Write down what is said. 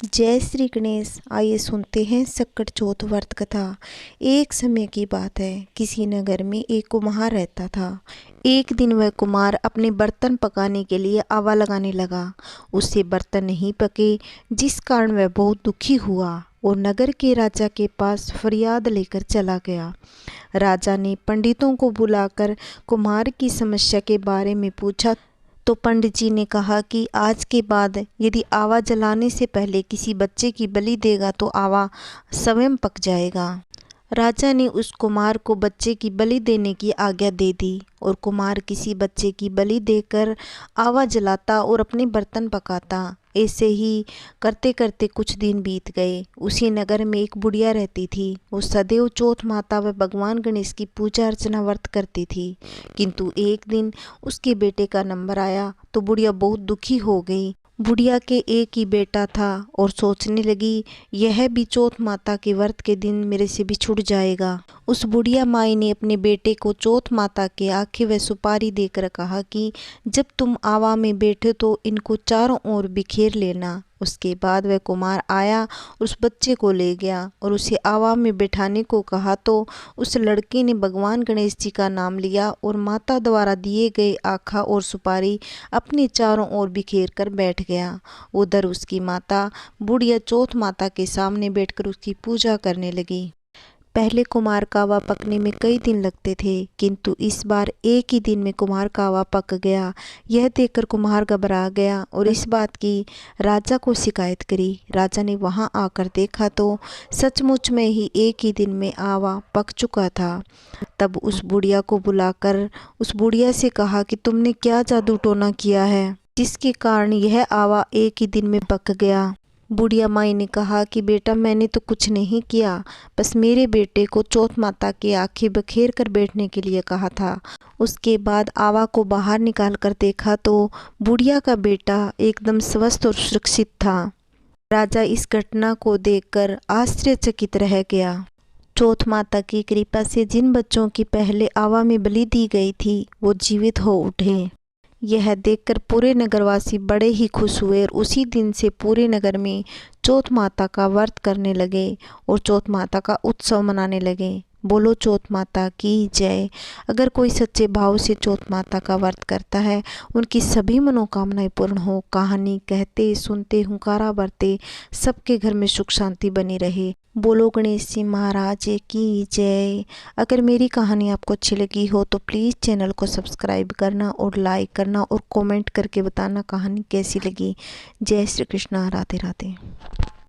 जय श्री गणेश। आइए सुनते हैं संकट चौथ व्रत कथा। एक समय की बात है, किसी नगर में एक कुम्हार रहता था। एक दिन वह कुम्हार अपने बर्तन पकाने के लिए आवा लगाने लगा। उससे बर्तन नहीं पके, जिस कारण वह बहुत दुखी हुआ और नगर के राजा के पास फरियाद लेकर चला गया। राजा ने पंडितों को बुलाकर कुम्हार की समस्या के बारे में पूछा तो पंडित जी ने कहा कि आज के बाद यदि आवा जलाने से पहले किसी बच्चे की बलि देगा तो आवा स्वयं पक जाएगा। राजा ने उस कुम्हार को बच्चे की बलि देने की आज्ञा दे दी और कुम्हार किसी बच्चे की बलि देकर आवा जलाता और अपने बर्तन पकाता। ऐसे ही करते करते कुछ दिन बीत गए। उसी नगर में एक बुढ़िया रहती थी। वो सदैव चौथ माता व भगवान गणेश की पूजा अर्चना व्रत करती थी। किंतु एक दिन उसके बेटे का नंबर आया तो बुढ़िया बहुत दुखी हो गई। बुढ़िया के एक ही बेटा था और सोचने लगी, यह भी चौथ माता के व्रत के दिन मेरे से भी छूट जाएगा। उस बुढ़िया माई ने अपने बेटे को चौथ माता के आखे व सुपारी देकर कहा कि जब तुम आवा में बैठे तो इनको चारों ओर बिखेर लेना। उसके बाद वह कुम्हार आया और उस बच्चे को ले गया और उसे आवा में बैठाने को कहा तो उस लड़के ने भगवान गणेश जी का नाम लिया और माता द्वारा दिए गए आखा और सुपारी अपने चारों ओर बिखेर कर बैठ गया। उधर उसकी माता बुढ़िया चौथ माता के सामने बैठकर उसकी पूजा करने लगी। पहले कुम्हार का आवा पकने में कई दिन लगते थे, किंतु इस बार एक ही दिन में कुम्हार का आवा पक गया। यह देखकर कुम्हार घबरा गया और इस बात की राजा को शिकायत करी। राजा ने वहां आकर देखा तो सचमुच में ही एक ही दिन में आवा पक चुका था। तब उस बुढ़िया को बुलाकर उस बुढ़िया से कहा कि तुमने क्या जादू टोना किया है जिसके कारण यह आवा एक ही दिन में पक गया। बुढ़िया माई ने कहा कि बेटा, मैंने तो कुछ नहीं किया, बस मेरे बेटे को चौथ माता के आखे बखेर कर बैठने के लिए कहा था। उसके बाद आवा को बाहर निकाल कर देखा तो बुढ़िया का बेटा एकदम स्वस्थ और सुरक्षित था। राजा इस घटना को देखकर आश्चर्यचकित रह गया। चौथ माता की कृपा से जिन बच्चों की पहले आवा में बलि दी गई थी वो जीवित हो उठे। यह देखकर पूरे नगरवासी बड़े ही खुश हुए और उसी दिन से पूरे नगर में चौथ माता का व्रत करने लगे और चौथ माता का उत्सव मनाने लगे। बोलो चौथ माता की जय। अगर कोई सच्चे भाव से चौथ माता का व्रत करता है, उनकी सभी मनोकामनाएं पूर्ण हो। कहानी कहते सुनते हुंकारा भरते सबके घर में सुख शांति बनी रहे। बोलो गणेश जी महाराज की जय। अगर मेरी कहानी आपको अच्छी लगी हो तो प्लीज़ चैनल को सब्सक्राइब करना और लाइक करना और कमेंट करके बताना कहानी कैसी लगी। जय श्री कृष्णा। राधे राधे।